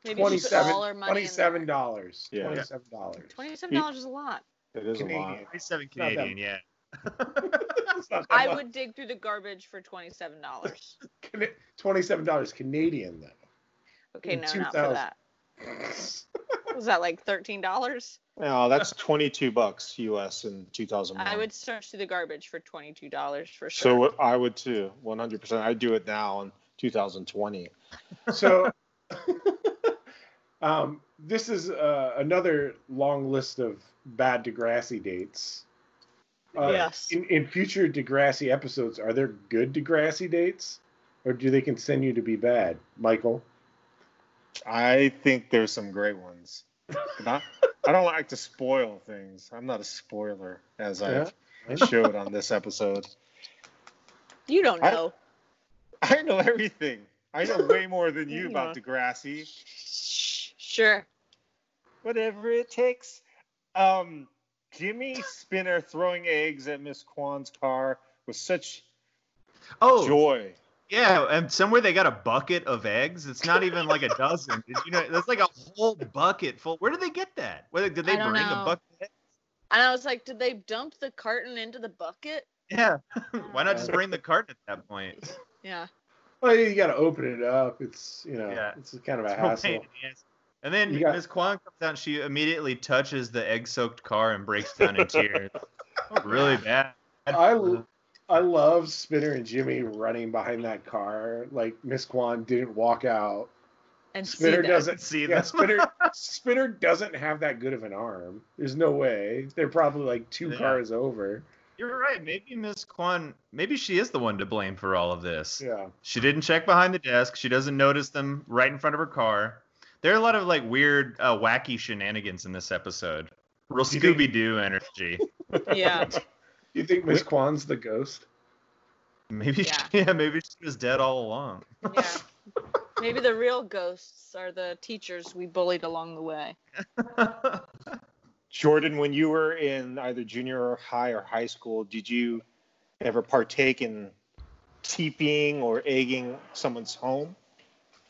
Maybe she put all her money in there. $27. Yeah. $27. $27 is a lot. It is a lot. Canadian. 27 Not that- Canadian, yeah. It's not that I much. would dig through the garbage for $27. $27 Canadian though. Okay, In no, not 2000. for that. Was that like $13? No, that's $22 US in 2001. I would search through the garbage for $22 for sure. So I would too, 100%. I'd do it now in 2020. So, this is another long list of bad Degrassi dates. Yes. In future Degrassi episodes, are there good Degrassi dates, or do they continue to be bad? Michael? I think there's some great ones. I don't like to spoil things. I'm not a spoiler, as I've showed on this episode. You don't know. I know everything. I know way more than you about Degrassi. Sure. Whatever it takes. Jimmy Spinner throwing eggs at Miss Kwan's car with such joy. Yeah, and somewhere they got a bucket of eggs. It's not even like a dozen. Did you know? That's like a whole bucket full. Where did they get that? Did they I don't bring know. a bucket of eggs? And I was like, did they dump the carton into the bucket? Yeah. Why not just bring the carton at that point? Yeah. Well, you got to open it up. It's it's kind of a It's no pain hassle. in the ass. And then Miss Kwan comes out and she immediately touches the egg-soaked car and breaks down in tears. Really bad. I love Spinner and Jimmy running behind that car. Like Miss Kwan didn't walk out. And Spinner doesn't see yeah, them. Spinner doesn't have that good of an arm. There's no way. They're probably like two cars over. You're right. Maybe Miss Kwan, maybe she is the one to blame for all of this. Yeah. She didn't check behind the desk. She doesn't notice them right in front of her car. There are a lot of like weird, wacky shenanigans in this episode. Real Scooby-Doo energy. Yeah. You think Miss Kwan's the ghost? Maybe, maybe she was dead all along. Yeah. Maybe the real ghosts are the teachers we bullied along the way. Jordan, when you were in either junior high or high school, did you ever partake in TPing or egging someone's home?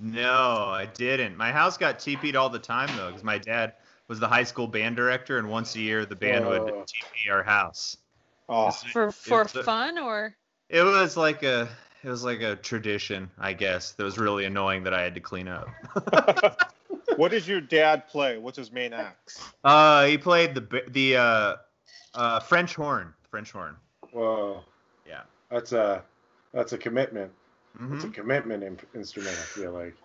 No, I didn't. My house got TP'd all the time, though, because my dad was the high school band director, and once a year the band would TP our house. Oh, For fun or? It was like a tradition, I guess. That was really annoying that I had to clean up. What does your dad play? What's his main axe? He played the French horn. French horn. Whoa. Yeah. That's a commitment. Mm-hmm. It's a commitment instrument, I feel like.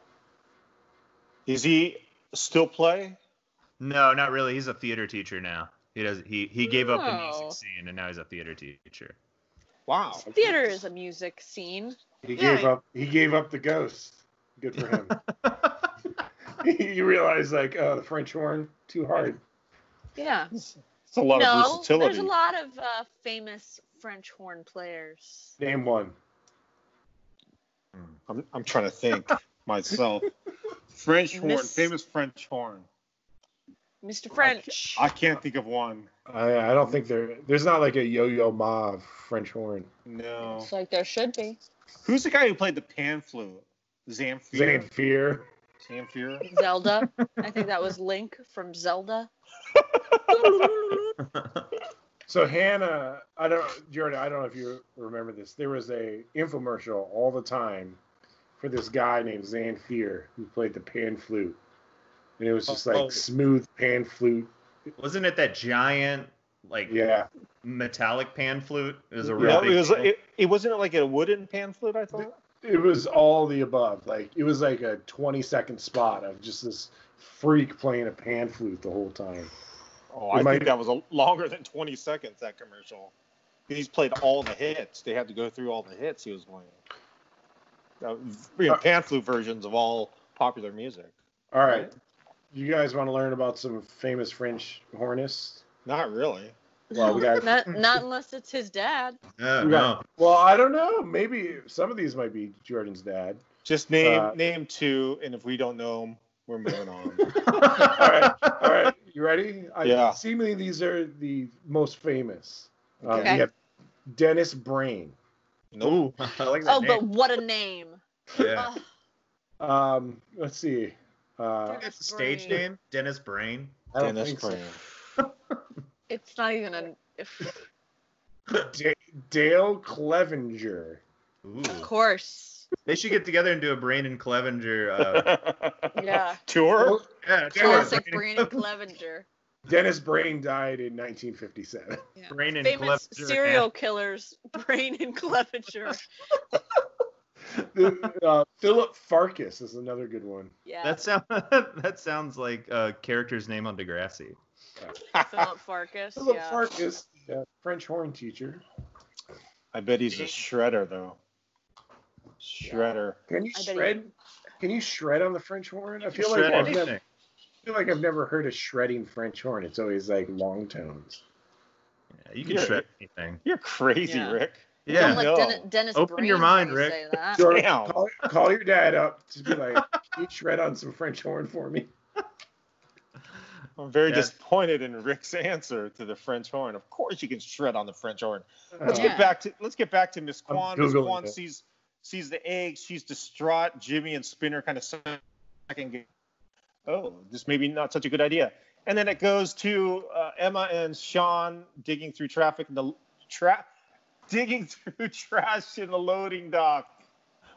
Does he still play? No, not really. He's a theater teacher now. He gave up the Oh. music scene, and now he's a theater teacher. Wow. Theater is a music scene. He gave up the ghost. Good for him. You realize, like, the French horn, too hard. Yeah. It's a lot of versatility. There's a lot of famous French horn players. Name one. I'm trying to think myself. French horn, Miss- famous French horn. Mr. French. I can't think of one. I don't think there's not like a Yo-Yo Ma of French horn. No. It's like there should be. Who's the guy who played the pan flute? Zamfir. Zamfir. Zelda. I think that was Link from Zelda. So Hannah, Jordan, I don't know if you remember this. There was a infomercial all the time for this guy named Zamfir who played the pan flute. And it was just like smooth pan flute. Wasn't it that giant, like, metallic pan flute? It was a real big it wasn't like a wooden pan flute, I thought? It was all the above. Like, it was like a 20-second spot of just this freak playing a pan flute the whole time. Oh, I think that was longer than 20 seconds, that commercial. He's played all the hits. They had to go through all the hits he was playing. Pan flute versions of all popular music. All right. You guys want to learn about some famous French hornists? Not really. Well, we got. Not unless it's his dad. Yeah, We no. got well, I don't know. Maybe some of these might be Jordan's dad. Just name two, and if we don't know them, we're moving on. All right. You ready? Yeah. Seemingly, these are the most famous. Okay. We have Dennis Brain. Ooh, I like that Oh, name. but what a name. Yeah. Let's see. It's a stage Brain. name, Dennis Brain. I don't Dennis think so. Brain. It's not even Dale Clevenger. Ooh. Of course. They should get together and do a Brain and Clevenger. Yeah. Tour? Yeah, Classic Brain Brain and Clevenger. Dennis Brain died in 1957. Yeah. Brain and Famous Clevenger. serial killers, Brain and Clevenger. Philip Farkas is another good one. Yeah. That sounds like a character's name on Degrassi. Philip Farkas. Philip Yeah. Farkas, French horn teacher. I bet he's a shredder, though. Shredder. Can you I bet shred? Can you shred on the French horn? I feel Shred like anything. I've never heard a shredding French horn. It's always like long tones. Yeah, you can Yeah. shred anything. You're crazy, Yeah. Rick. Yeah. Don't let No. Dennis Open Brain your mind, hear you Rick. say that. Jordan, Damn. call your dad up to be like, can you shred on some French horn for me? I'm very Yeah. disappointed in Rick's answer to the French horn. Of course, you can shred on the French horn. Let's Yeah. get back to Miss I'm Kwan. Miss Googling Kwan it. sees the egg. She's distraught. Jimmy and Spinner kind of second. Oh, this may be not such a good idea. And then it goes to Emma and Sean digging through traffic in the digging through trash in the loading dock.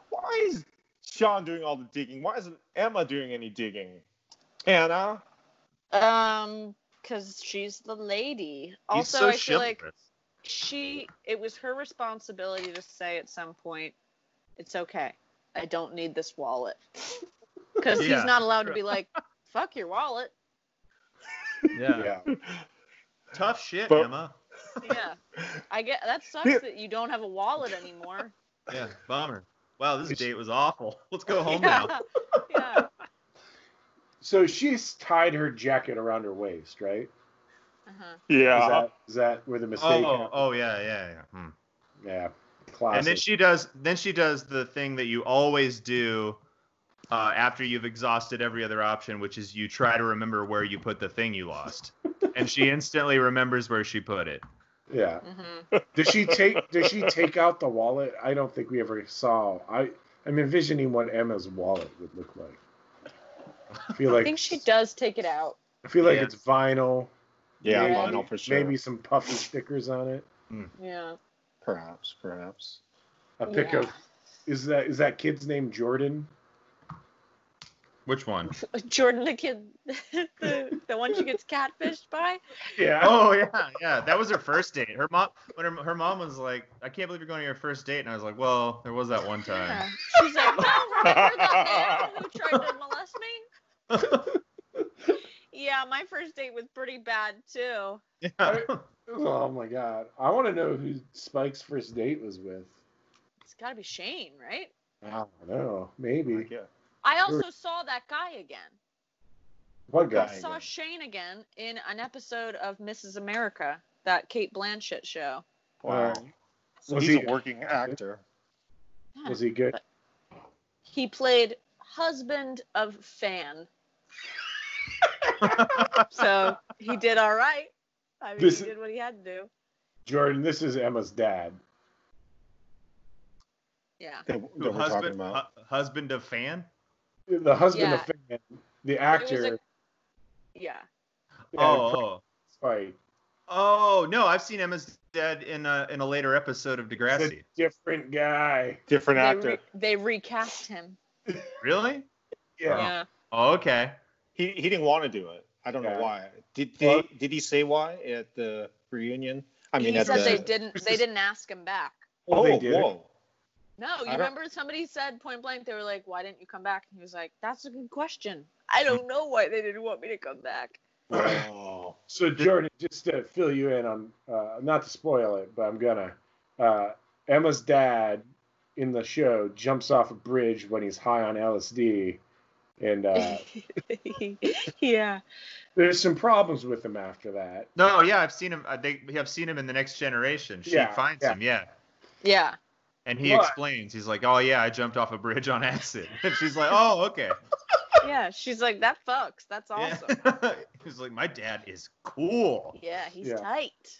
Why is Sean doing all the digging? Why isn't Emma doing any digging? Anna? Because she's the lady. He's Also, so I feel like chivalrous. it was her responsibility to say at some point, it's okay. I don't need this wallet. Because Yeah. he's not allowed to be like, fuck your wallet. Yeah. Tough shit, But- Emma. Yeah. That sucks that you don't have a wallet anymore. Yeah, bummer. Wow, this date was awful. Let's go home Yeah. now. Yeah. So she's tied her jacket around her waist, right? Uh-huh. Yeah. Is that where the mistake happened? Yeah. Hmm. Yeah. Classic. And then she does the thing that you always do after you've exhausted every other option, which is you try to remember where you put the thing you lost. And she instantly remembers where she put it. Yeah. Mm-hmm. Does she take out the wallet? I don't think we ever saw. I'm envisioning what Emma's wallet would look like. I feel I like think she does take it out. Yeah. it's vinyl. Yeah, Maybe- vinyl for sure. Maybe some puffy stickers on it. Yeah. Perhaps. A pic Yeah. of is that kid's name Jordan? Which one? Jordan the kid, the one she gets catfished by. Yeah. Oh yeah. That was her first date. Her mom her mom was like, I can't believe you're going to your first date, and I was like, well, there was that one time. Yeah. She's like, no, remember that man who tried to molest me? Yeah, my first date was pretty bad too. Yeah. Oh my god. I want to know who Spike's first date was with. It's got to be Shane, right? I don't know. Maybe. Yeah. I also saw that guy again. What I guy? saw Shane again in an episode of Mrs. America, that Kate Blanchett show. Wow. So Was he's he- a working actor. Yeah. Was he good? He played husband of Fan. So he did all right. I mean, This- he did what he had to do. Jordan, this is Emma's dad. Yeah. That we're talking about. Husband of fan? The husband Yeah. of Fan, the actor. Yeah. Oh. Spike. Oh no, I've seen Emma's dad in a later episode of It's a Degrassi. different guy. Different actor. They recast him. Really? Yeah. Yeah. Oh, okay. He didn't want to do it. I don't Yeah. know why. Did Well- he say why at the reunion? I mean, He at said the, they didn't ask him back. Oh, They did it. whoa. No, you don't- remember somebody said point blank, they were like, why didn't you come back? And he was like, that's a good question. I don't know why they didn't want me to come back. Oh. So Jordan, just to fill you in on, not to spoil it, but I'm gonna. Emma's dad in the show jumps off a bridge when he's high on LSD, And Yeah. there's some problems with him after that. No, yeah, I've seen him. I've seen him in The Next Generation. She finds him, yeah. Yeah. And he explains. He's like, "Oh yeah, I jumped off a bridge on accident." And she's like, "Oh, okay." Yeah, she's like, "That fucks. That's awesome." Yeah. He's like, "My dad is cool." Yeah, he's tight.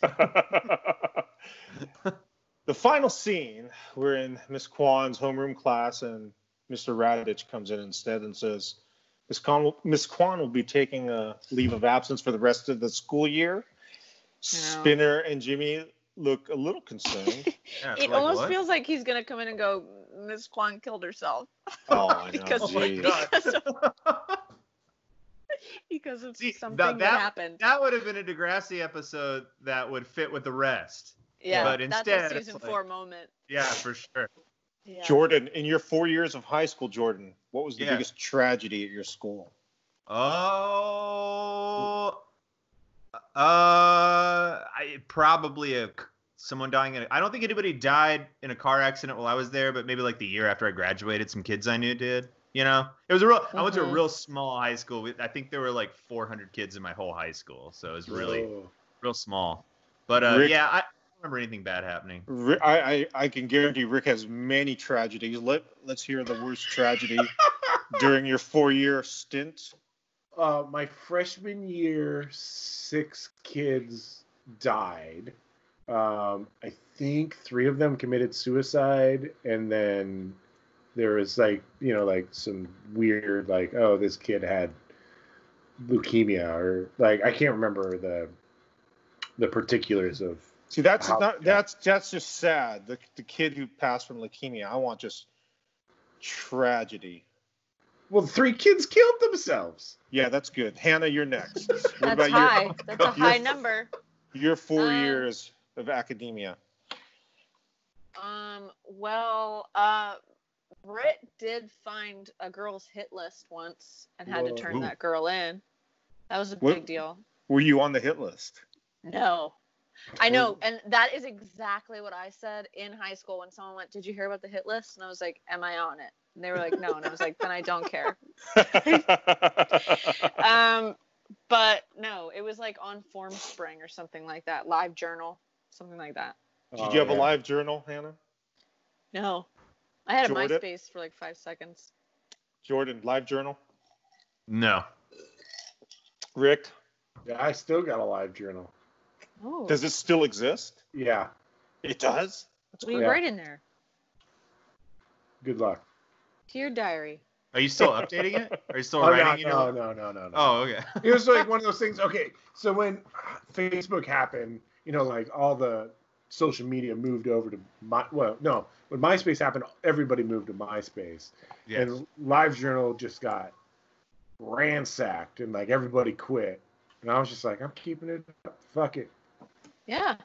The final scene, we're in Miss Kwan's homeroom class, and Mr. Radich comes in instead and says, Miss Kwan will be taking a leave of absence for the rest of the school year. Spinner and Jimmy look a little concerned. Yeah, It like, almost what? feels like he's gonna come in and go, "Miss Kwan killed herself." Oh, I know. because, because of something that happened. That would have been a Degrassi episode that would fit with the rest. Yeah, but instead, that's a season 4 moment. Yeah, for sure. Yeah. Jordan, in your 4 years of high school, Jordan, what was the biggest tragedy at your school? Oh, probably someone dying I don't think anybody died in a car accident while I was there, but maybe like the year after I graduated, some kids I knew did. You know, it was I went to a real small high school. I think there were like 400 kids in my whole high school, so it was really real small. But Rick, yeah, I don't remember anything bad happening. I can guarantee Rick has many tragedies. Let's hear the worst tragedy during your 4-year stint. My freshman year, 6 kids died. I think 3 of them committed suicide, and then there was like some weird oh, this kid had leukemia, or I can't remember the particulars of. See, that's just sad. The kid who passed from leukemia. I want just tragedy. Well, 3 kids killed themselves. Yeah, that's good. Hannah, you're next. That's high. That's a high number. Your 4 years of academia. Well, Britt did find a girl's hit list once and had to turn that girl in. That was a big deal. Were you on the hit list? No. I know, and that is exactly what I said in high school when someone went, "Did you hear about the hit list?" And I was like, "Am I on it?" And they were like, "No." And I was like, "Then I don't care." But no, it was like on Formspring or something like that, Live Journal, something like that. Did you have a live journal, Hannah? No, I had Jordan? a MySpace for like 5 seconds. Jordan, live journal? No. Rick? Yeah, I still got a live journal. Oh. Does it still exist? Yeah. It does? What do you write in there? Good luck. Dear diary. Are you still updating it? Are you still writing? No. Oh, okay. It was like one of those things. Okay, so when Facebook happened, all the social media moved over to when MySpace happened, everybody moved to MySpace. Yes. And LiveJournal just got ransacked, and everybody quit. And I was just like, I'm keeping it up. Fuck it. Yeah.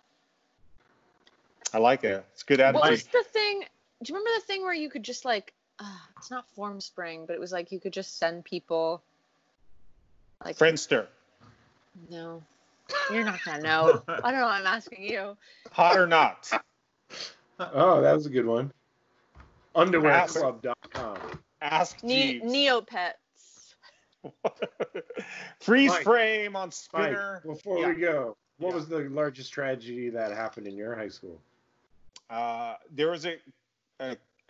I like it. It's good attitude. What was the thing? Do you remember the thing where you could just it's not Formspring, but it was you could just send people Friendster. No. You're not gonna know. I don't know. I'm asking you. Hot or not? Oh, that was a good one. Underwearclub.com. Ask Jeeves. Neopets. Freeze frame on Spinner. Mike, before we go, what was the largest tragedy that happened in your high school? There was a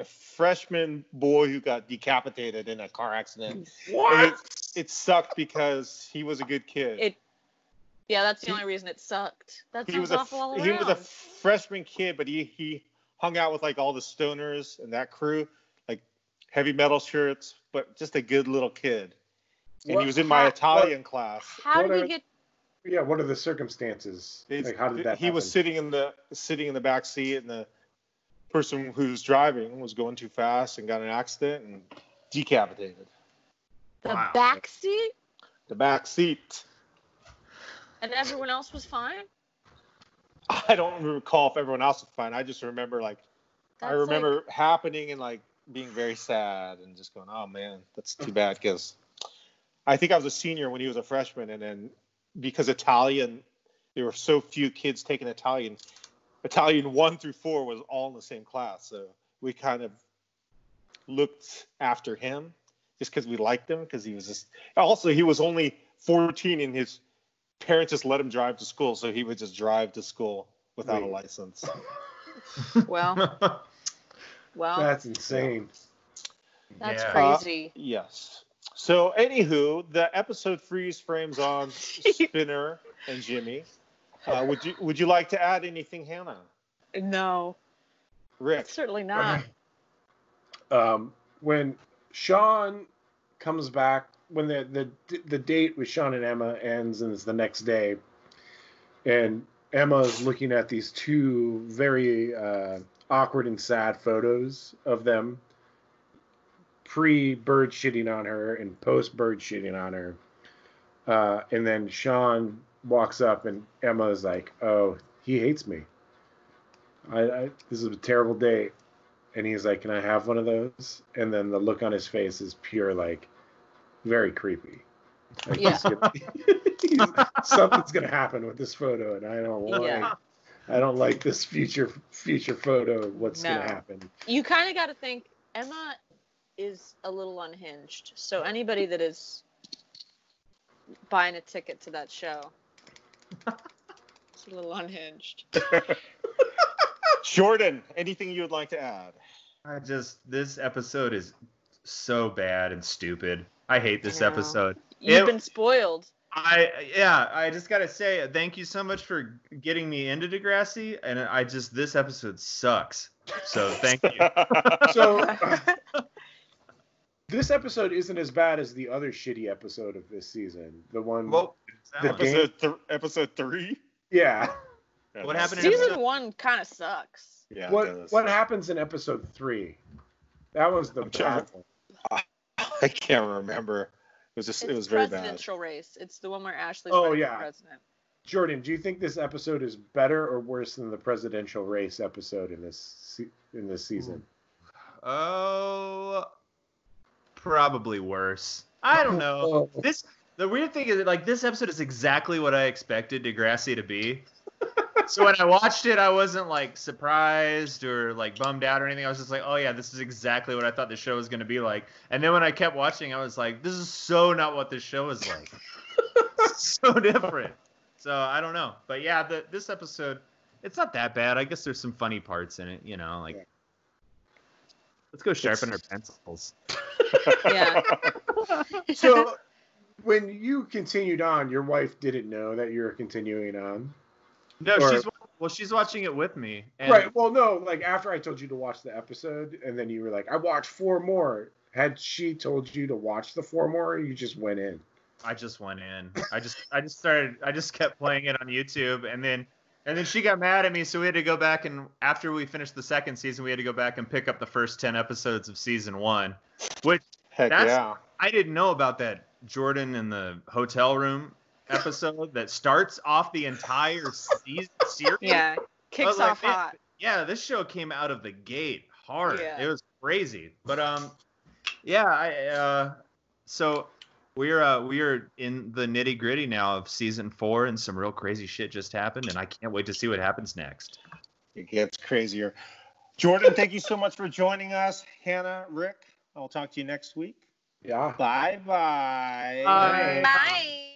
freshman boy who got decapitated in a car accident. What? It sucked because he was a good kid. Yeah, that's the only reason it sucked. That sounds awful all around. He was a freshman kid, but he hung out with all the stoners and that crew, heavy metal shirts, but just a good little kid. And he was in my Italian class. How did he get? Yeah, what are the circumstances? How did that happen? He was sitting in the back seat, and the person who was driving was going too fast and got in an accident and decapitated. The back seat? The back seat. And everyone else was fine? I don't recall if everyone else was fine. I just remember happening and being very sad and just going, oh man, that's too bad, because I think I was a senior when he was a freshman, and then because Italian, there were so few kids taking Italian 1 through 4 was all in the same class, so we kind of looked after him. just because we liked him, because he was just. Also, he was only 14, and his parents just let him drive to school, so he would just drive to school without a license. Well, That's insane. that's Yeah. crazy. Yes. So, anywho, the episode freeze frames on Spinner and Jimmy. Would you like to add anything, Hannah? No, Rick? certainly not. When Sean comes back, when the date with Sean and Emma ends and it's the next day, and Emma's looking at these two very awkward and sad photos of them pre-bird shitting on her and post-bird shitting on her. And then Sean walks up and Emma's like, oh, he hates me. This is a terrible date. And he's like, can I have one of those? And then the look on his face is pure, like, very creepy. Like, Yeah. something's gonna happen with this photo, and I don't like this future photo of what's gonna happen. You kind of got to think Emma is a little unhinged. So anybody that is buying a ticket to that show is a little unhinged. Jordan, anything you would like to add? This episode is so bad and stupid. I hate this Yeah. episode. You've been spoiled. I just gotta say thank you so much for getting me into Degrassi, and this episode sucks. So thank you. So this episode isn't as bad as the other shitty episode of this season. The one, Episode 3? yeah. What happened in Season 1 kind of sucks. Yeah. What happens in episode 3? That was the bad one. I can't remember. It was very bad. Presidential race. It's the one where Ashley's Oh, running yeah. for president. Jordan, do you think this episode is better or worse than the presidential race episode in this season? Oh, probably worse. I don't know. The weird thing is, like, this episode is exactly what I expected Degrassi to be. So when I watched it, I wasn't, like, surprised or, like, bummed out or anything. I was just like, oh, yeah, this is exactly what I thought the show was going to be like. And then when I kept watching, I was like, this is so not what this show is like. So different. So I don't know. But, yeah, this episode, it's not that bad. I guess there's some funny parts in it, you know, like, let's go sharpen our pencils. Yeah. So when you continued on, your wife didn't know that you were continuing on? No, she's watching it with me. And Right. Well, no, like after I told you to watch the episode, and then you were like, I watched 4 more. Had she told you to watch the 4 more, or you just went in? I just went in. I just kept playing it on YouTube, and then she got mad at me, so we had to go back, and after we finished the second season, we had to go back and pick up the first 10 episodes of season 1. Which I didn't know about that Jordan in the hotel room episode that starts off the entire series. Yeah. Kicks off hot. Yeah, this show came out of the gate hard. Yeah. It was crazy. But so we're in the nitty-gritty now of season 4, and some real crazy shit just happened, and I can't wait to see what happens next. It gets crazier. Jordan, thank you so much for joining us. Hannah, Rick, I'll talk to you next week. Yeah. Bye-bye. Bye. Bye.